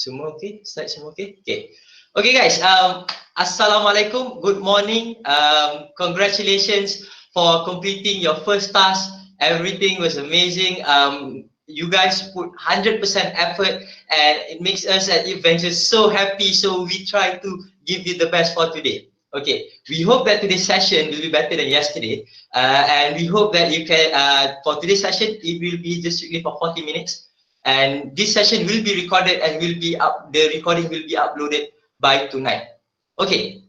Semua okay? Slide semua okay? Okay. Okay guys, Assalamualaikum, good morning. Congratulations for completing your first task. Everything was amazing. You guys put 100% effort and it makes us at Adventures so happy. So we try to give you the best for today. Okay, we hope that today's session will be better than yesterday. And we hope that you can, for today's session, it will be just strictly for 40 minutes. And this session will be recorded and the recording will be uploaded by tonight. Okay,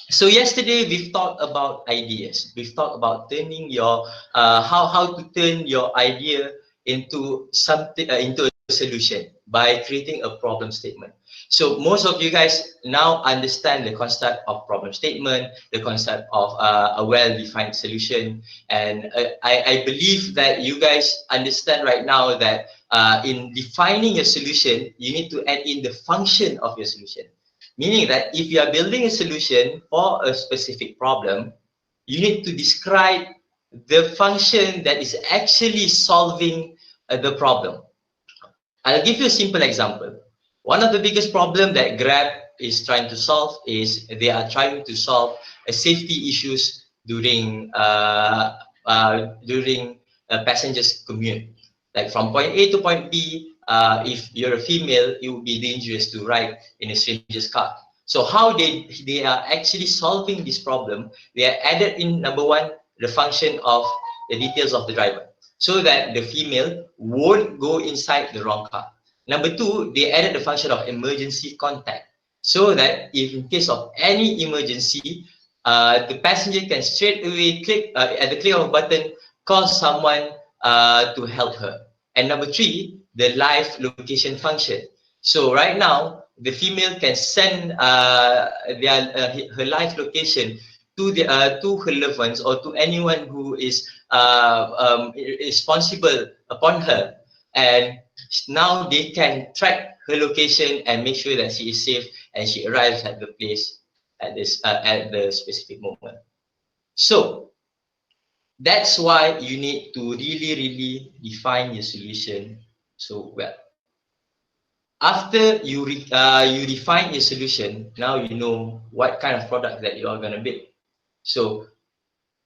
so yesterday we've talked about ideas. We've talked about turning your how to turn your idea into something into a solution by creating a problem statement. So most of you guys now understand the concept of problem statement, the concept of a well-defined solution, and I believe that you guys understand right now that in defining a solution, you need to add in the function of your solution. Meaning that if you are building a solution for a specific problem, you need to describe the function that is actually solving the problem. I'll give you a simple example. One of the biggest problems that Grab is trying to solve is they are trying to solve safety issues during passengers commute. Like from point A to point B, if you're a female, it would be dangerous to ride in a stranger's car. So how they are actually solving this problem, they are added in, number one, the function of the details of the driver, so that the female won't go inside the wrong car. Number two, they added the function of emergency contact, so that if in case of any emergency, the passenger can straight away click at the click of a button, call someone to help her. And number three, the live location function. So right now, the female can send her live location to her loved ones or to anyone who is responsible upon her, and now they can track her location and make sure that she is safe and she arrives at the place at the specific moment. So that's why you need to really define your solution so well. After you define your solution, now you know what kind of product that you are going to build. So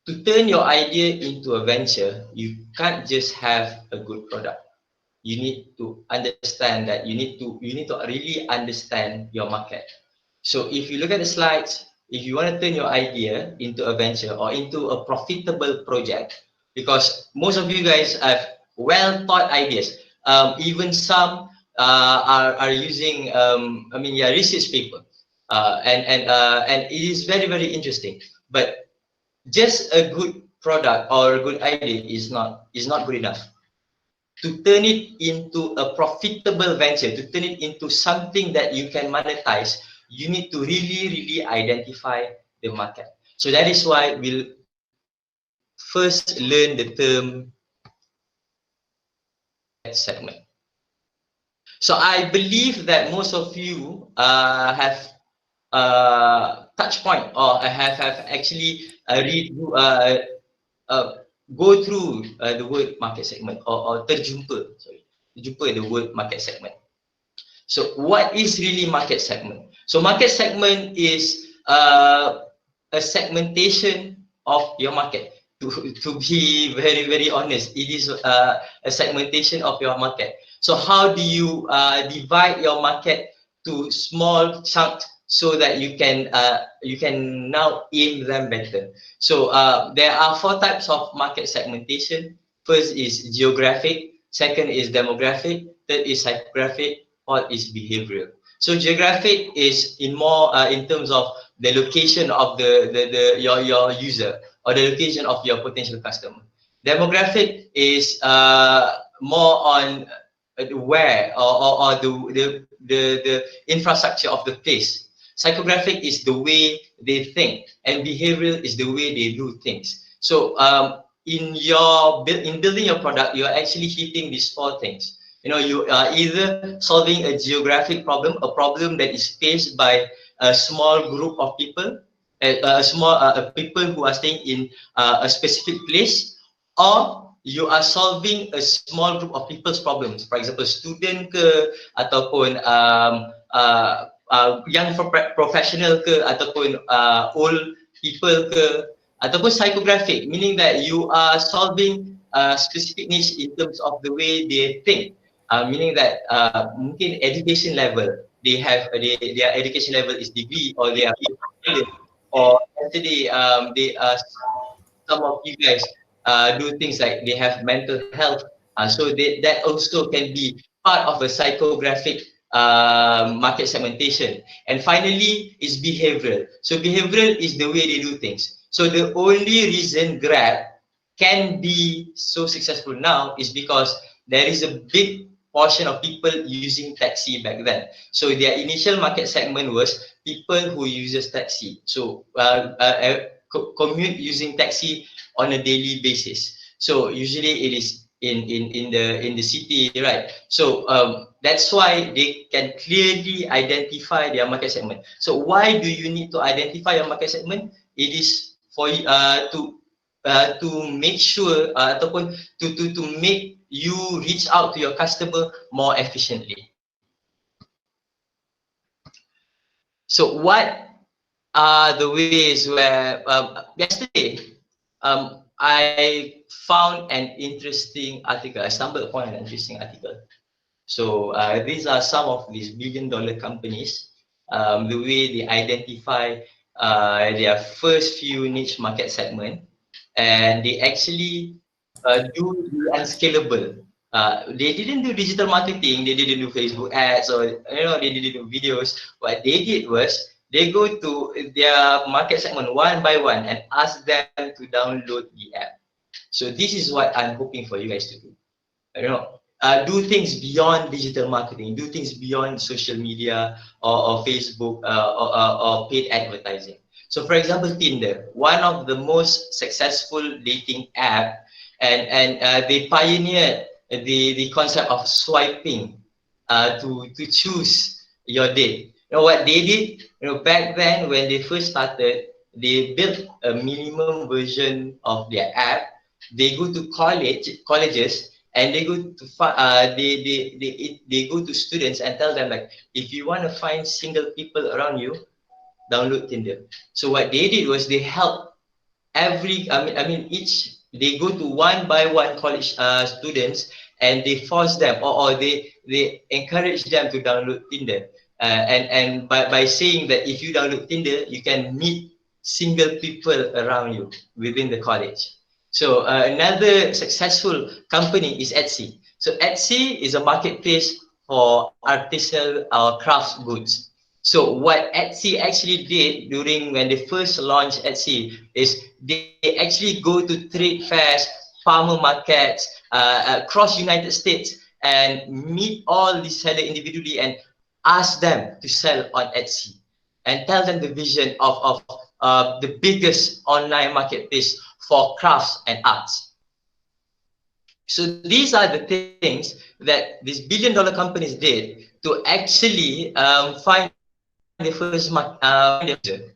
to turn your idea into a venture, you can't just have a good product. You need to understand that you need to really understand your market. So if you look at the slides, if you want to turn your idea into a venture or into a profitable project, because most of you guys have well thought ideas, even some are using research paper, and it is very interesting. But just a good product or a good idea is not good enough. To turn it into a profitable venture, to turn it into something that you can monetize, you need to really identify the market. So that is why we'll first learn the term segment. So I believe that most of you have touch point or have actually go through the word market segment or terjumpa the word market segment. So what is really market segment? So market segment is a segmentation of your market. To be very honest, it is a segmentation of your market. So how do you divide your market to small chunks so that you can now aim them better? So there are 4 types of market segmentation. First is geographic, second is demographic, third is psychographic, fourth is behavioral. So geographic is in terms of the location of your user or the location of your potential customer. Demographic is more on where or the infrastructure of the place. Psychographic is the way they think, and behavioral is the way they do things. So in building your product, you are actually hitting these 4 things. You know, you are either solving a geographic problem, a problem that is faced by a small group of people, people who are staying in a specific place, or you are solving a small group of people's problems. For example, student ke, ataupun young professional ke, ataupun old people ke, ataupun psychographic, meaning that you are solving specific niche in terms of the way they think. Meaning that mungkin education level, their education level is degree, or they are or actually they some of you guys do things like they have mental health, so that also can be part of a psychographic market segmentation. And finally is behavioral. So behavioral is the way they do things. So the only reason Grab can be so successful now is because there is a big portion of people using taxi back then. So their initial market segment was people who uses taxi. So commute using taxi on a daily basis. So usually it is in the city, right? So that's why they can clearly identify their market segment. So why do you need to identify your market segment? It is for to make sure ataupun to make you reach out to your customer more efficiently. So what are the ways where yesterday I found an interesting article. I stumbled upon an interesting article. So these are some of these billion-dollar companies, the way they identify their first few niche market segment, and they actually do the unscalable. They didn't do digital marketing, they didn't do Facebook ads, or they didn't do videos. What they did was they go to their market segment one by one and ask them to download the app. So this is what I'm hoping for you guys to do. Do things beyond digital marketing, do things beyond social media or Facebook or paid advertising. So for example, Tinder, one of the most successful dating app, and they pioneered the concept of swiping to choose your date. What they did, back then when they first started, they built a minimum version of their app. They go to colleges, and they go to they go to students and tell them, like, if you want to find single people around you, download Tinder. So what they did was they helped each, they go to one by one college students, and they force them, or they encourage them to download Tinder, and by saying that if you download Tinder, you can meet single people around you within the college. So another successful company is Etsy. So Etsy is a marketplace for artisanal crafts goods. So what Etsy actually did during when they first launched Etsy is they actually go to trade fairs, farmer markets across United States, and meet all these sellers individually and ask them to sell on Etsy, and tell them the vision of the biggest online marketplace for crafts and arts. So these are the things that these billion-dollar companies did to actually find the first user.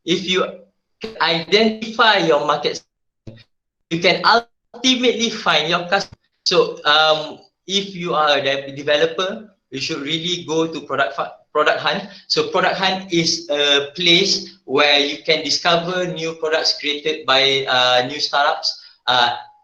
If you can identify your market, you can ultimately find your customer. So if you are a developer, you should really go to Product Hunt. So Product Hunt is a place where you can discover new products created by new startups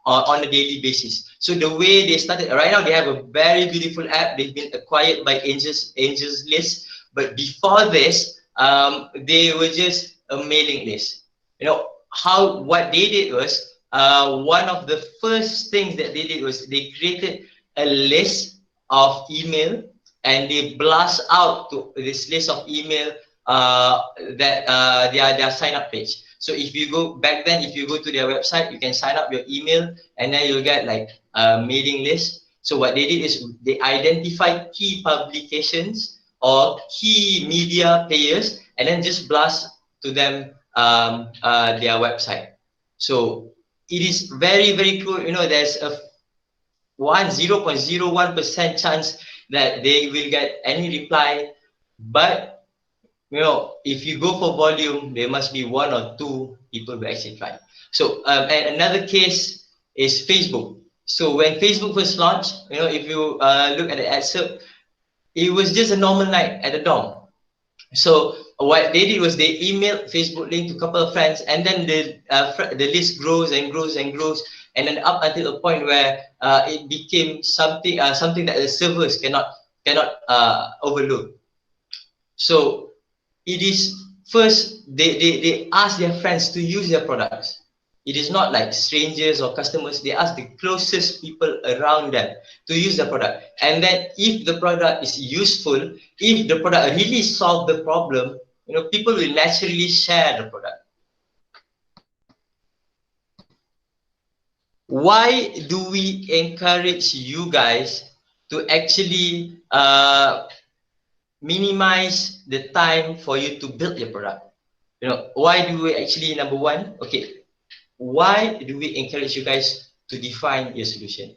on a daily basis. So the way they started, right now they have a very beautiful app. They've been acquired by Angels List, but before this, they were just a mailing list. What they did was, one of the first things that they did was they created a list of email, and they blast out to this list of email that their sign up page. So if you go back then, if you go to their website, you can sign up your email, and then you'll get like a mailing list. So what they did is they identified key publications or key media players, and then just blast to them their website. So it is very, very cool. There's a 0.01% chance that they will get any reply, but if you go for volume, there must be one or two people who actually try. So and another case is Facebook. So when Facebook first launched, you know, if you look at the excerpt, it was just a normal night at the dorm. So what they did was they emailed Facebook link to a couple of friends, and then the list grows and grows and grows, and then up until a point where it became something that the servers cannot overlook. So it is first they ask their friends to use their products. It is not like strangers or customers. They ask the closest people around them to use the product. And then if the product is useful, if the product really solve the problem, you know, people will naturally share the product. Why do we encourage you guys to actually minimize the time for you to build your product? You know, why do we actually, number one, okay, why do we encourage you guys to define your solution?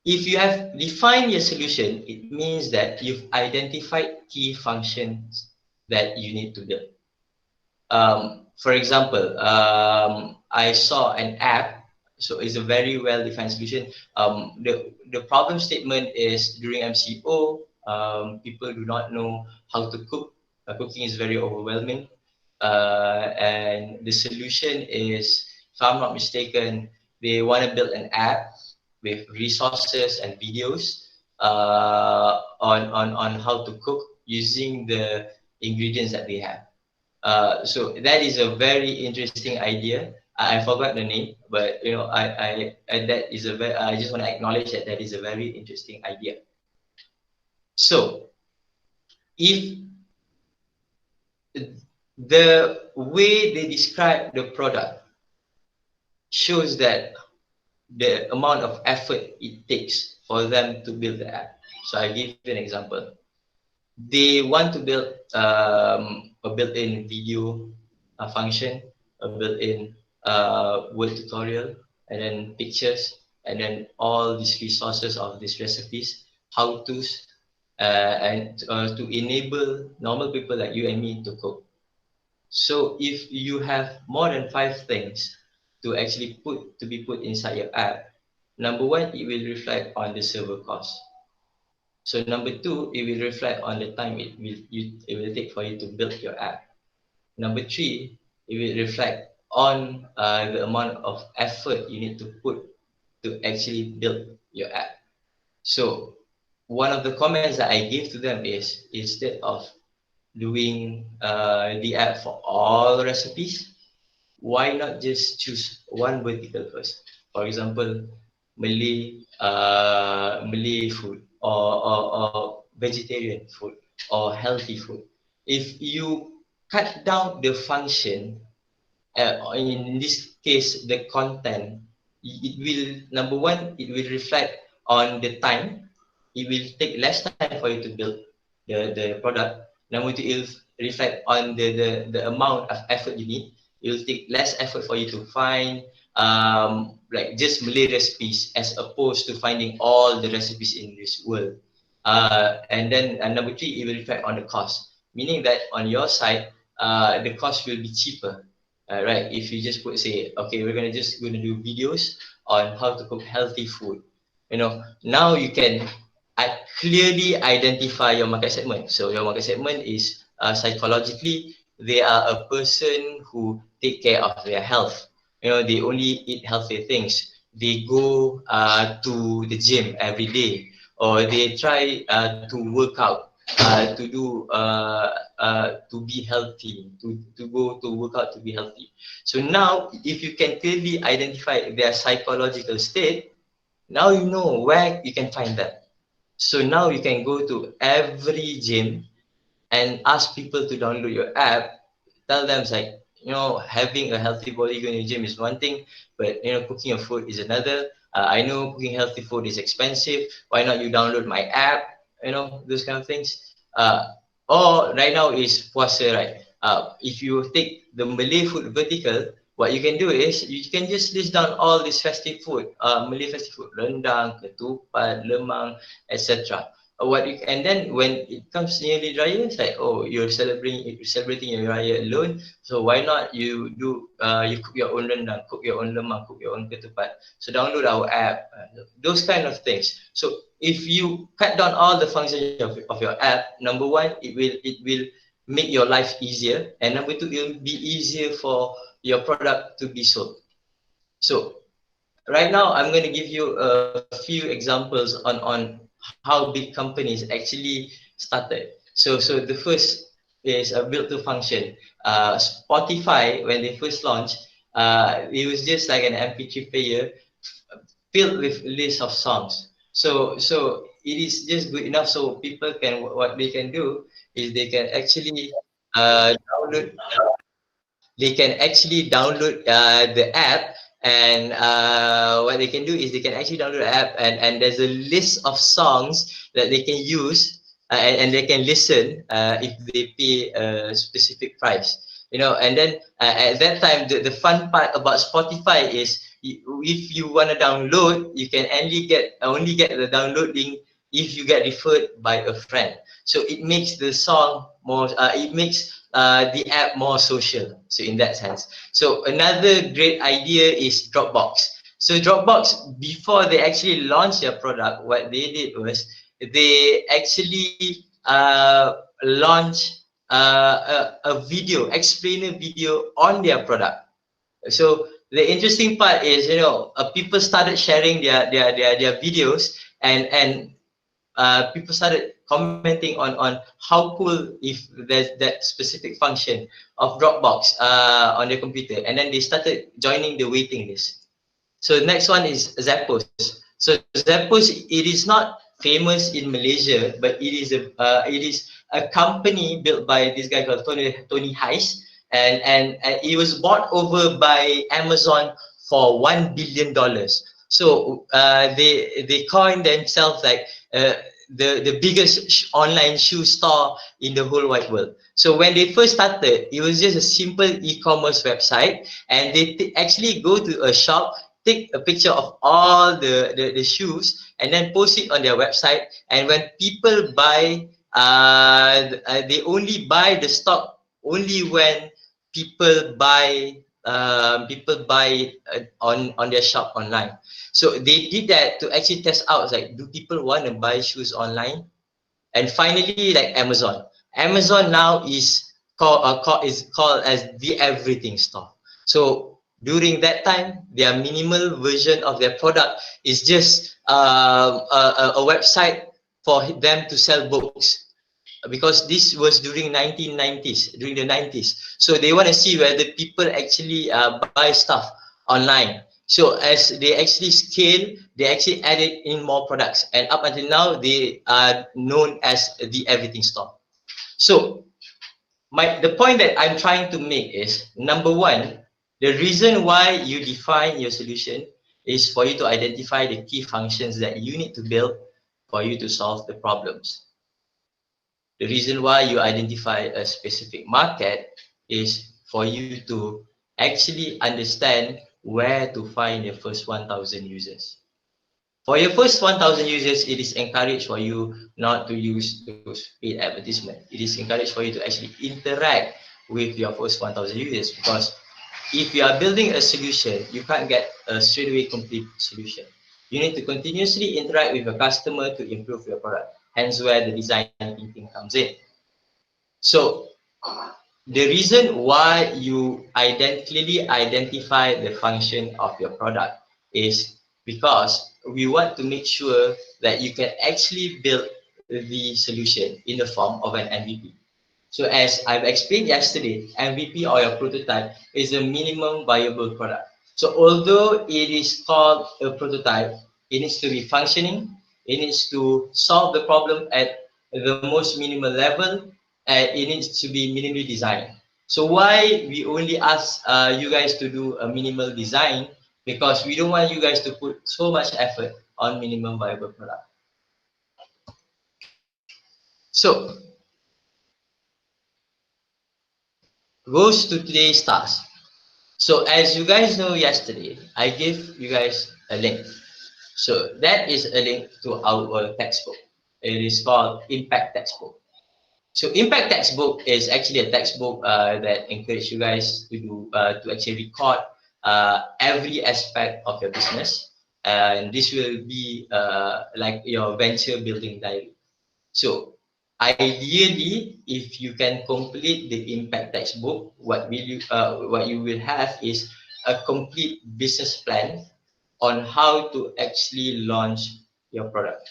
If you have defined your solution, it means that you've identified key functions that you need to build. For example, I saw an app, so it's a very well-defined solution. The problem statement is during MCO, people do not know how to cook. Cooking is very overwhelming. And the solution is, if I'm not mistaken, they want to build an app with resources and videos on how to cook using the ingredients that they have. So that is a very interesting idea. I forgot the name, but you know, that is a very, I just want to acknowledge that that is a very interesting idea. So if the way they describe the product shows that the amount of effort it takes for them to build the app. So I give you an example. They want to build a built-in video function, a built-in word tutorial, and then pictures, and then all these resources of these recipes, how-tos, and to enable normal people like you and me to cook. So if you have more than 5 things to actually be put inside your app, number one, it will reflect on the server cost. So number two, it will reflect on the time it will take for you to build your app. Number three, it will reflect on the amount of effort you need to put to actually build your app. So one of the comments that I give to them is, instead of doing the app for all recipes, why not just choose one vertical first? For example, Malay food, or vegetarian food, or healthy food. If you cut down the function, in this case, the content, it will, number one, it will reflect on the time. It will take less time for you to build the product. Number two, it will reflect on the amount of effort you need. It will take less effort for you to find like just Malay recipes, as opposed to finding all the recipes in this world. And then number three, it will reflect on the cost, meaning that on your side, the cost will be cheaper. Right, if you just put, say, okay, we're gonna do videos on how to cook healthy food. You know, now you can clearly identify your market segment. So your market segment is psychologically, they are a person who take care of their health. You know, they only eat healthy things. They go to the gym every day, or they try to work out, to be healthy, to go to work out to be healthy. So now, if you can clearly identify their psychological state, now you know where you can find them. So now you can go to every gym and ask people to download your app. Tell them, it's like, you know, having a healthy body going to the gym is one thing, but you know, cooking your food is another. I know cooking healthy food is expensive. Why not you download my app? You know, those kind of things. Or right now is puasa, right? If you take the Malay food vertical, what you can do is you can just list down all this festive food, Malay festive food, rendang, ketupat, lemang, etc. and then when it comes nearly dry year, it's like, oh, you're celebrating your raya alone, so why not you do you cook your own rendang, cook your own lemak, cook your own ketupat, so download our app, those kind of things. So if you cut down all the functions of your app, number one, it will make your life easier, and number two, it will be easier for your product to be sold. So right now, I'm going to give you a few examples on how big companies actually started. So the first is a built to function. Spotify, when they first launched, it was just like an MP3 player filled with list of songs. So it is just good enough so people can, what they can do is download they can actually download the app, and what they can do is they can actually download the app, and there's a list of songs that they can use, and they can listen if they pay a specific price, and then at that time the fun part about Spotify is, if you want to download, you can only get the download link if you get referred by a friend. So it makes the song more, it makes the app more social. So in that sense. So another great idea is Dropbox. So Dropbox, before they actually launched their product, what they did was they actually launched a video, explainer video on their product. So the interesting part is, people started sharing their videos, and people started commenting on how cool if there's that specific function of Dropbox on their computer, and then they started joining the waiting list. So the next one is Zappos. So Zappos, it is not famous in Malaysia, but it is a company built by this guy called Tony Heiss, and it was bought over by Amazon for $1 billion. So they coined themselves like the biggest online shoe store in the whole wide world. So when they first started, it was just a simple e-commerce website, and they actually go to a shop, take a picture of all the shoes, and then post it on their website. And when people buy, they only buy the stock only when people buy on their shop online. So they did that to actually test out, like, do people want to buy shoes online? And finally, like Amazon now is called as the everything store. So during that time, their minimal version of their product is just a website for them to sell books, because this was during 1990s, during the 90s. So they want to see whether people actually buy stuff online. So as they actually scale, they actually added in more products, and up until now, they are known as the everything store. So the point that I'm trying to make is, number one, the reason why you define your solution is for you to identify the key functions that you need to build for you to solve the problems. The reason why you identify a specific market is for you to actually understand where to find your first 1,000 users. For your first 1,000 users, it is encouraged for you not to use those paid advertisement. It is encouraged for you to actually interact with your first 1,000 users, because if you are building a solution, you can't get a straightaway complete solution. You need to continuously interact with your customer to improve your product. Hence where the design thinking comes in. So the reason why you clearly identify the function of your product is because we want to make sure that you can actually build the solution in the form of an MVP. So as I've explained yesterday, MVP or your prototype is a minimum viable product. So although it is called a prototype, it needs to be functioning, it needs to solve the problem at the most minimal level, and it needs to be minimally designed. So why we only ask you guys to do a minimal design? Because we don't want you guys to put so much effort on minimum viable product. So goes to today's task. So as you guys know, yesterday, I gave you guys a link. So that is a link to our textbook. It is called Impact Textbook. So Impact Textbook is actually a textbook that encourages you guys to do to actually record every aspect of your business, and this will be like your venture building diary. So ideally, if you can complete the Impact Textbook, what you will have is a complete business plan on how to actually launch your product.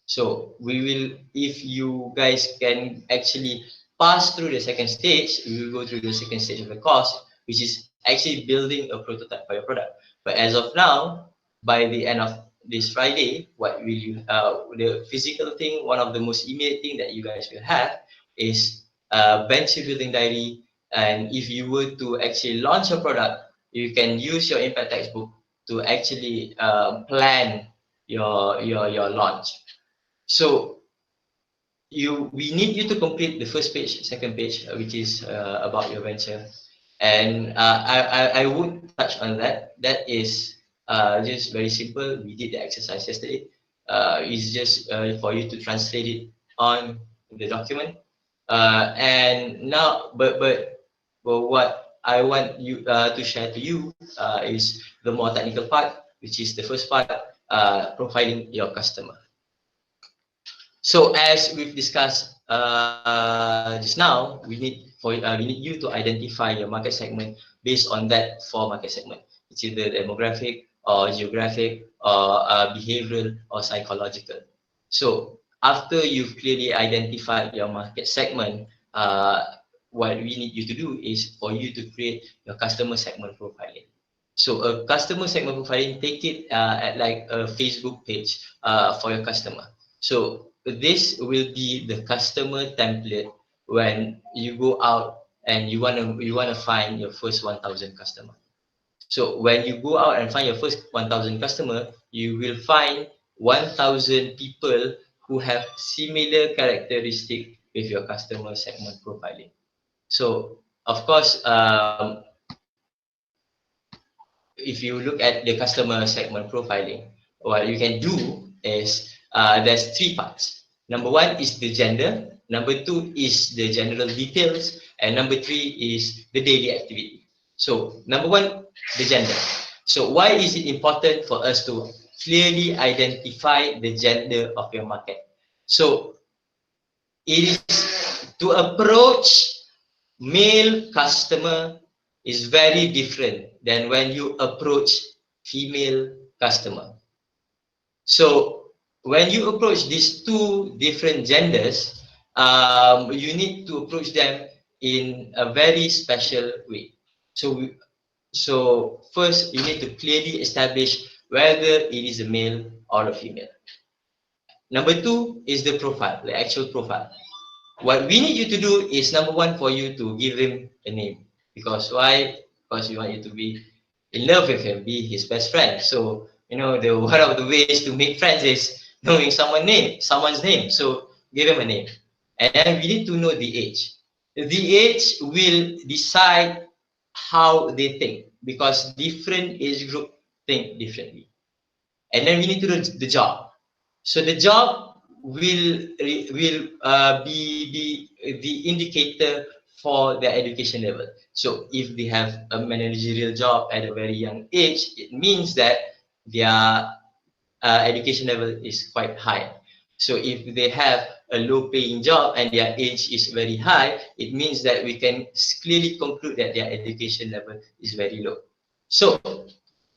So we will, if you guys can actually pass through the second stage, we will go through the second stage of the course, which is actually building a prototype for your product. But as of now, by the end of this Friday, what will you, the physical thing, one of the most immediate thing that you guys will have is a venture building diary. And if you were to actually launch a product, you can use your impact textbook to actually plan your launch. So we need you to complete the first page, second page, which is about your venture, and I would touch on that. That is just very simple. We did the exercise yesterday. It's just for you to translate it on the document, and now, but what I want you to share to you is the more technical part, which is the first part, profiling your customer. So as we've discussed just now, we need you to identify your market segment based on that four market segment. It's either demographic or geographic or behavioral or psychological. So after you've clearly identified your market segment, what we need you to do is for you to create your customer segment profiling. So a customer segment profiling, take it at like a Facebook page for your customer. So this will be the customer template when you go out and you wanna find your first 1,000 customer. So when you go out and find your first 1,000 customer, you will find 1,000 people who have similar characteristic with your customer segment profiling. So of course, if you look at the customer segment profiling, what you can do is there's three parts. Number one is the gender, number two is the general details, and number three is the daily activity. So number one, the gender. So why is it important for us to clearly identify the gender of your market? So it is to approach male customer is very different than when you approach female customer. So when you approach these two different genders, you need to approach them in a very special way. So, so first you need to clearly establish whether it is a male or a female. Number two is the profile, the actual profile. What we need you to do is number one for you to give him a name. Because why? Because we want you to be in love with him, be his best friend. So you know the one of the ways to make friends is knowing someone's name. So give him a name, and then we need to know the age. The age will decide how they think because different age group think differently. And then we need to do the job. So the job will be the indicator for their education level. So if they have a managerial job at a very young age, it means that their education level is quite high. So if they have a low paying job and their age is very high, it means that we can clearly conclude that their education level is very low. So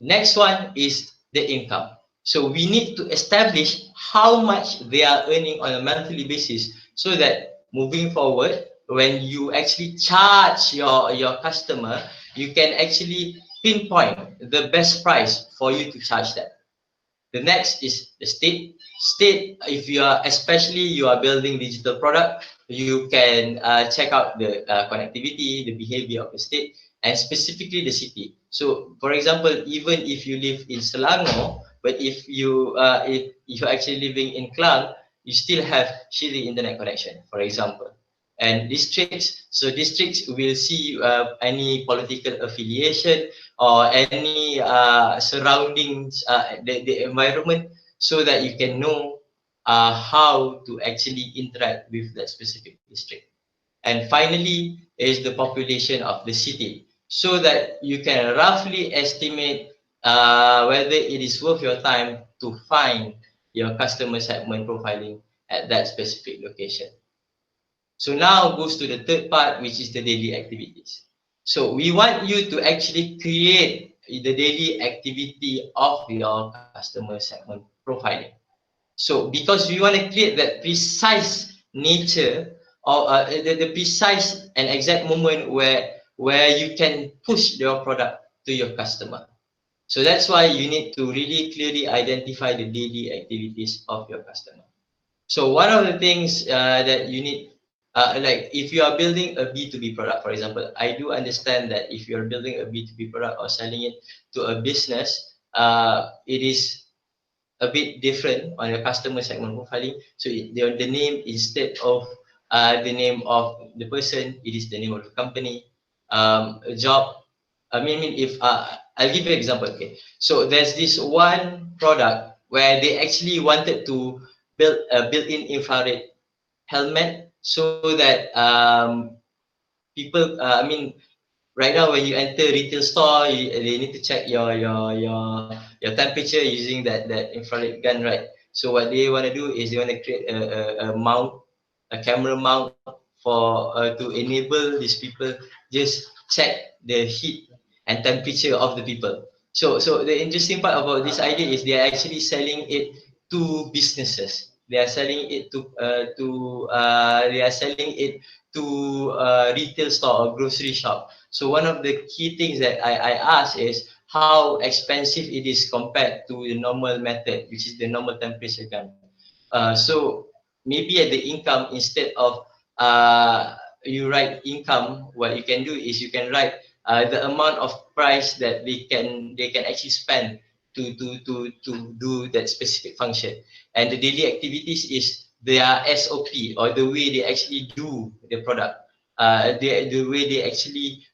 next one is the income. So we need to establish how much they are earning on a monthly basis so that moving forward, when you actually charge your customer, you can actually pinpoint the best price for you to charge them. The next is the state. State, if you are, especially you are building digital product, you can check out the connectivity, the behavior of the state, and specifically the city. So, for example, even if you live in Selangor, but if you're actually living in Klang, you still have shitty internet connection, for example. And districts, so districts will see any political affiliation or any surroundings, the environment, so that you can know how to actually interact with that specific district. And finally is the population of the city, so that you can roughly estimate whether it is worth your time to find your customer segment profiling at that specific location. So now goes to the third part, which is the daily activities. So we want you to actually create the daily activity of your customer segment profiling. So because we want to create that precise nature, or the precise and exact moment where you can push your product to your customer. So that's why you need to really clearly identify the daily activities of your customer. So one of the things that you need, like if you are building a B2B product, for example, I do understand that if you're building a B2B product or selling it to a business, it is a bit different on your customer segment profiling. So the name, instead of the name of the person, it is the name of the company, a job. I mean, if I'll give you an example. Okay, so there's this one product where they actually wanted to build a built-in infrared helmet, so that people, right now when you enter retail store, they need to check your temperature using that infrared gun, right? So what they want to do is they want to create a mount, a camera mount for to enable these people just check the heat and temperature of the people. So the interesting part about this idea is they are actually selling it to businesses. They are selling it they are selling it to a retail store or grocery shop. So one of the key things that I ask is how expensive it is compared to the normal method, which is the normal temperature gun. So maybe at the income, instead of you write income, what you can do is you can write the amount of price that they can actually spend to do that specific function. And the daily activities is their SOP, or the way they actually do the product, the way they actually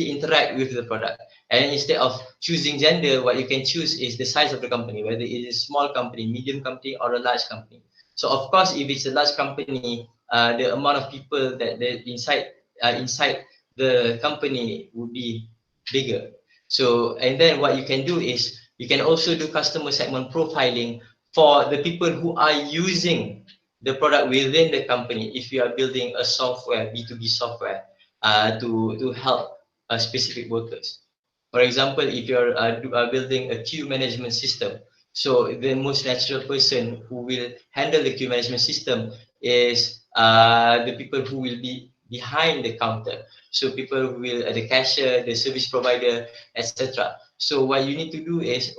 interact with the product. And instead of choosing gender, what you can choose is the size of the company, whether it is a small company, medium company, or a large company. So of course, if it's a large company, the amount of people that inside the company would be bigger. So, and then what you can do is you can also do customer segment profiling for the people who are using the product within the company. If you are building a software, B2B software, to help specific workers. For example, if you're building a queue management system, so the most natural person who will handle the queue management system is the people who will be behind the counter. So people who will, the cashier, the service provider, etc. So what you need to do is,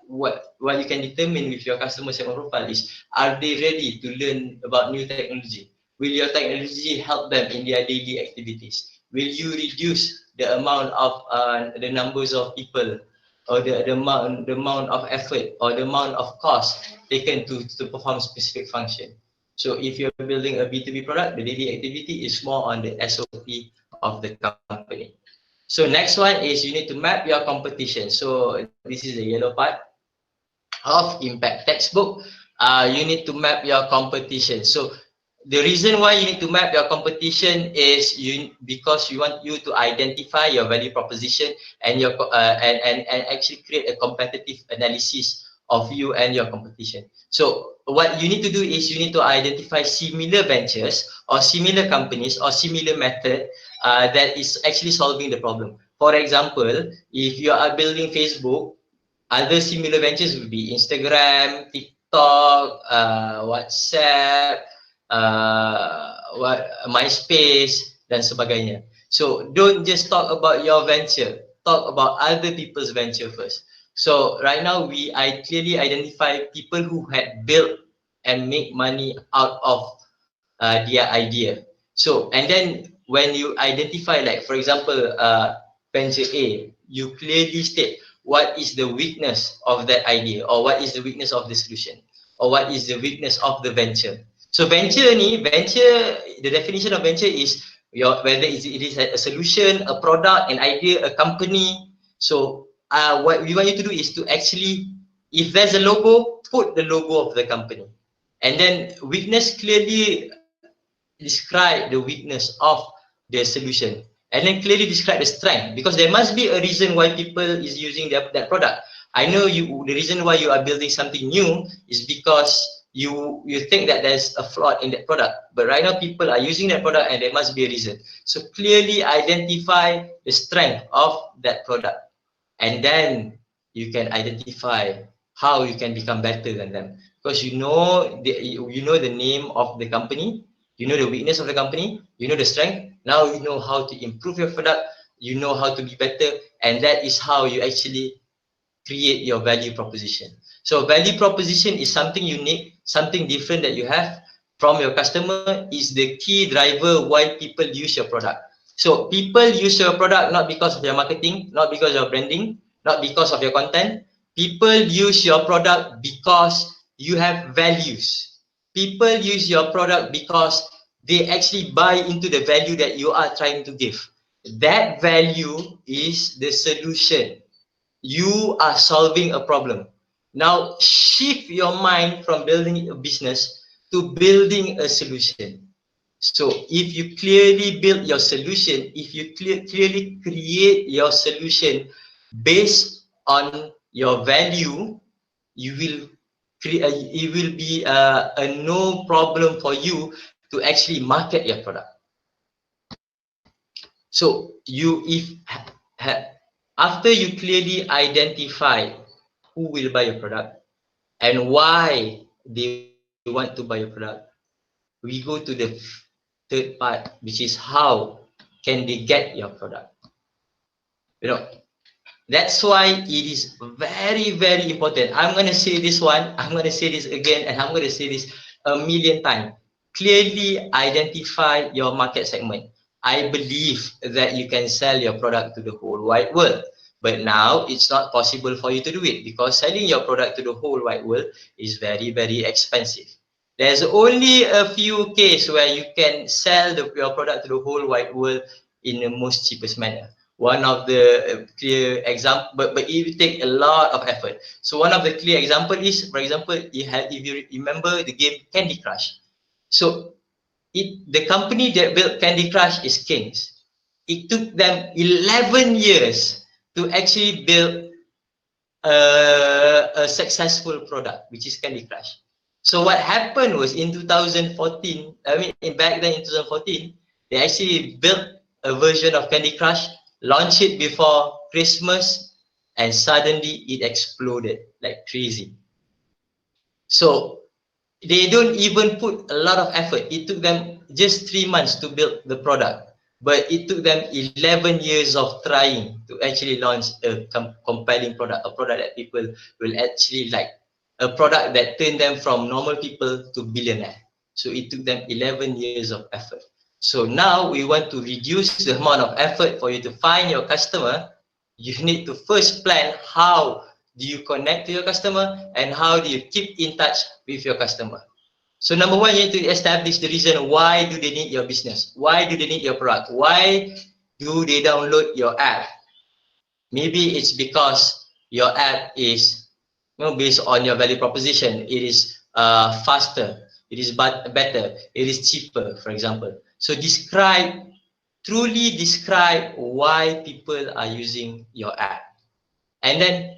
what you can determine with your customer segment profile is, are they ready to learn about new technology? Will your technology help them in their daily activities? Will you reduce the amount of the numbers of people, or the amount of effort, or the amount of cost taken to perform specific function? So if you're building a B2B product, the daily activity is more on the SOP of the company. So next one is you need to map your competition. So this is the yellow part of impact textbook. You need to map your competition. So the reason why you need to map your competition is because you want you to identify your value proposition, and and actually create a competitive analysis of you and your competition. So what you need to do is you need to identify similar ventures, or similar companies, or similar method that is actually solving the problem. For example, if you are building Facebook, other similar ventures would be Instagram, TikTok, WhatsApp, MySpace, dan sebagainya. So don't just talk about your venture. Talk about other people's venture first. So right now I clearly identify people who had built and make money out of their idea. So, and then when you identify, like for example, venture A, you clearly state what is the weakness of that idea, or what is the weakness of the solution, or what is the weakness of the venture. So venture, the definition of venture is whether it is a solution, a product, an idea, a company. So what we want you to do is to actually, if there's a logo, put the logo of the company. And then weakness, clearly describe the weakness of the solution, and then clearly describe the strength, because there must be a reason why people is using that product. I know the reason why you are building something new is because you think that there's a flaw in that product, but right now people are using that product and there must be a reason. So clearly identify the strength of that product, and then you can identify how you can become better than them, because you know the name of the company, you know the weakness of the company, you know the strength. Now you know how to improve your product, you know how to be better, and that is how you actually create your value proposition. So value proposition is something unique, something different that you have from your customer, is the key driver why people use your product. So people use your product not because of your marketing, not because of your branding, not because of your content. People use your product because you have values. People use your product because they actually buy into the value that you are trying to give. That value is the solution. You are solving a problem. Now shift your mind from building a business to building a solution. So if you clearly build your solution, if you clearly create your solution based on your value, you will it will be a no problem for you to actually market your product. So after you clearly identify who will buy your product and why they want to buy your product, we go to the third part, which is how can they get your product. You know, that's why it is very, very important. I'm going to say this one, I'm going to say this again, and I'm going to say this a million times. Clearly identify your market segment. I believe that you can sell your product to the whole wide world. But now it's not possible for you to do it, because selling your product to the whole wide world is very, very expensive. There's only a few cases where you can sell your product to the whole wide world in the most cheapest manner. One of the clear example, but it will take a lot of effort. So one of the clear example is, for example, if you remember the game Candy Crush. So the company that built Candy Crush is Kings. It took them 11 years to actually build a successful product, which is Candy Crush. So what happened was in 2014, back then in 2014, they actually built a version of Candy Crush, launched it before Christmas, and suddenly it exploded like crazy. So they don't even put a lot of effort. It took them just 3 months to build the product, but it took them 11 years of trying to actually launch a compelling product, a product that people will actually like, a product that turned them from normal people to billionaire. So it took them 11 years of effort. So now we want to reduce the amount of effort for you to find your customer. You need to first plan how do you connect to your customer and how do you keep in touch with your customer. So number one, you need to establish the reason why do they need your business? Why do they need your product? Why do they download your app? Maybe it's because your app is based on your value proposition. It is faster, it is better, it is cheaper, for example. So truly describe why people are using your app. And then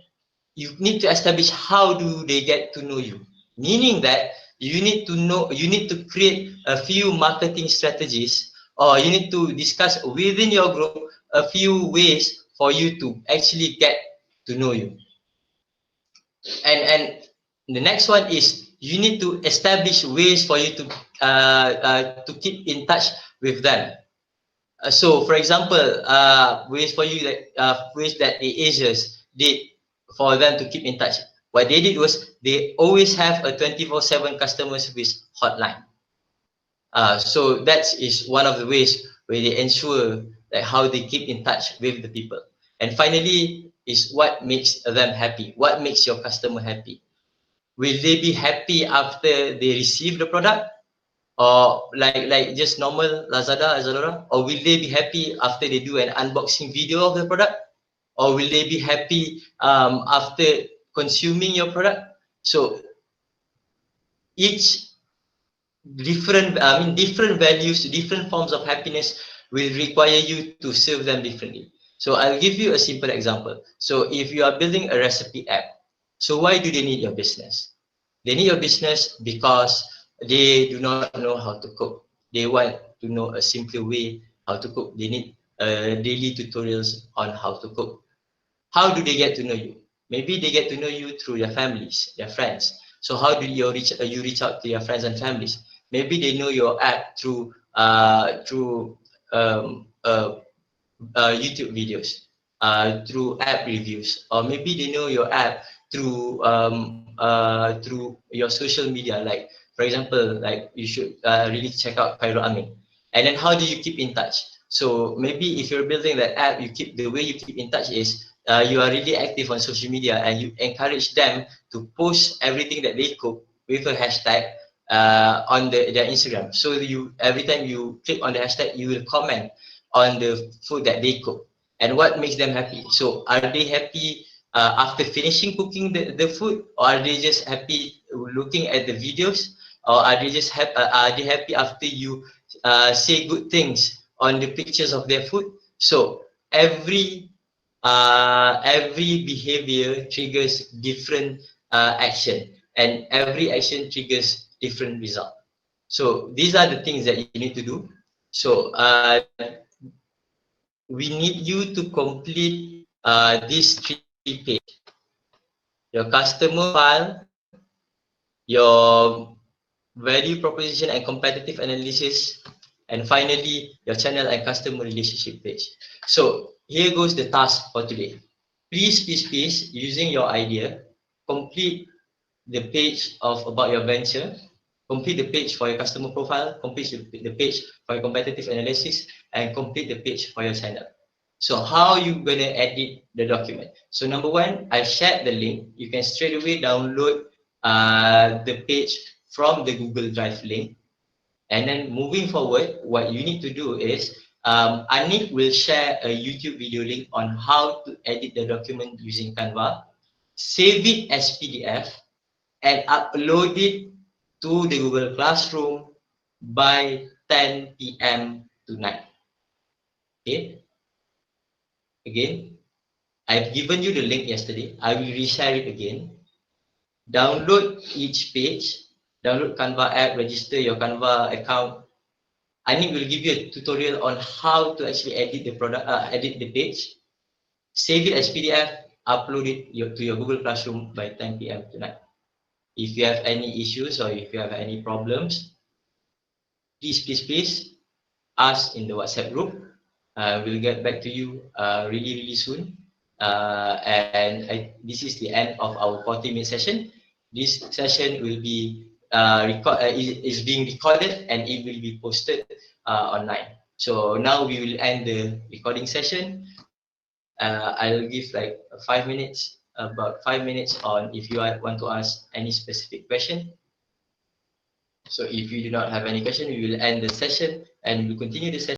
you need to establish how do they get to know you, meaning that you need to create a few marketing strategies, or you need to discuss within your group a few ways for you to actually get to know you. And the next one is you need to establish ways for you to keep in touch with them. So for example, ways that the Asians did for them to keep in touch. What they did was they always have a 24/7 customer service hotline. So that is one of the ways where they ensure that how they keep in touch with the people. And finally is what makes them happy. What makes your customer happy? Will they be happy after they receive the product? Or like just normal Lazada, Zalora, or will they be happy after they do an unboxing video of the product, or will they be happy after consuming your product? So each different values, different forms of happiness will require you to serve them differently. So I'll give you a simple example. So if you are building a recipe app, so why do they need your business? They need your business because they do not know how to cook. They want to know a simpler way how to cook. They need daily tutorials on how to cook. How do they get to know you? Maybe they get to know you through their families, their friends. So how do you reach out to your friends and families? Maybe they know your app through um, uh, YouTube videos, through app reviews, or maybe they know your app through your social media. Like for example, like you should really check out Cairo Amin. And then how do you keep in touch? So maybe if you're building that app, the way you keep in touch is you are really active on social media and you encourage them to post everything that they cook with a hashtag on their Instagram. So you every time you click on the hashtag, you will comment on the food that they cook and what makes them happy. So are they happy after finishing cooking the food, or are they just happy looking at the videos, or are they happy after you say good things on the pictures of their food? So every behavior triggers different action, and every action triggers different result. So these are the things that you need to do. So we need you to complete these 3 pages: your customer file, your value proposition and competitive analysis, and finally your channel and customer relationship page. So here goes the task for today. Please, using your idea, complete the page of about your venture, complete the page for your customer profile, complete the page for your competitive analysis, and complete the page for your channel. So how you gonna edit the document? So number one, I shared the link. You can straight away download the page from the Google Drive link. And then moving forward, what you need to do is Anik will share a YouTube video link on how to edit the document using Canva, save it as PDF, and upload it to the Google Classroom by 10 p.m. tonight. Okay, again, I've given you the link yesterday. I will reshare it again. Download each page, download Canva app, register your Canva account. Anik will give you a tutorial on how to actually edit the edit the page, save it as PDF, upload it to your Google Classroom by 10 p.m. tonight. If you have any issues or if you have any problems, please ask in the WhatsApp group. We'll get back to you really soon. This is the end of our 40-minute session. This session will be is being recorded and it will be posted online. So now we will end the recording session. I'll give like 5 minutes, about 5 minutes on if you want to ask any specific question. So if you do not have any question, we will end the session and we will continue the session.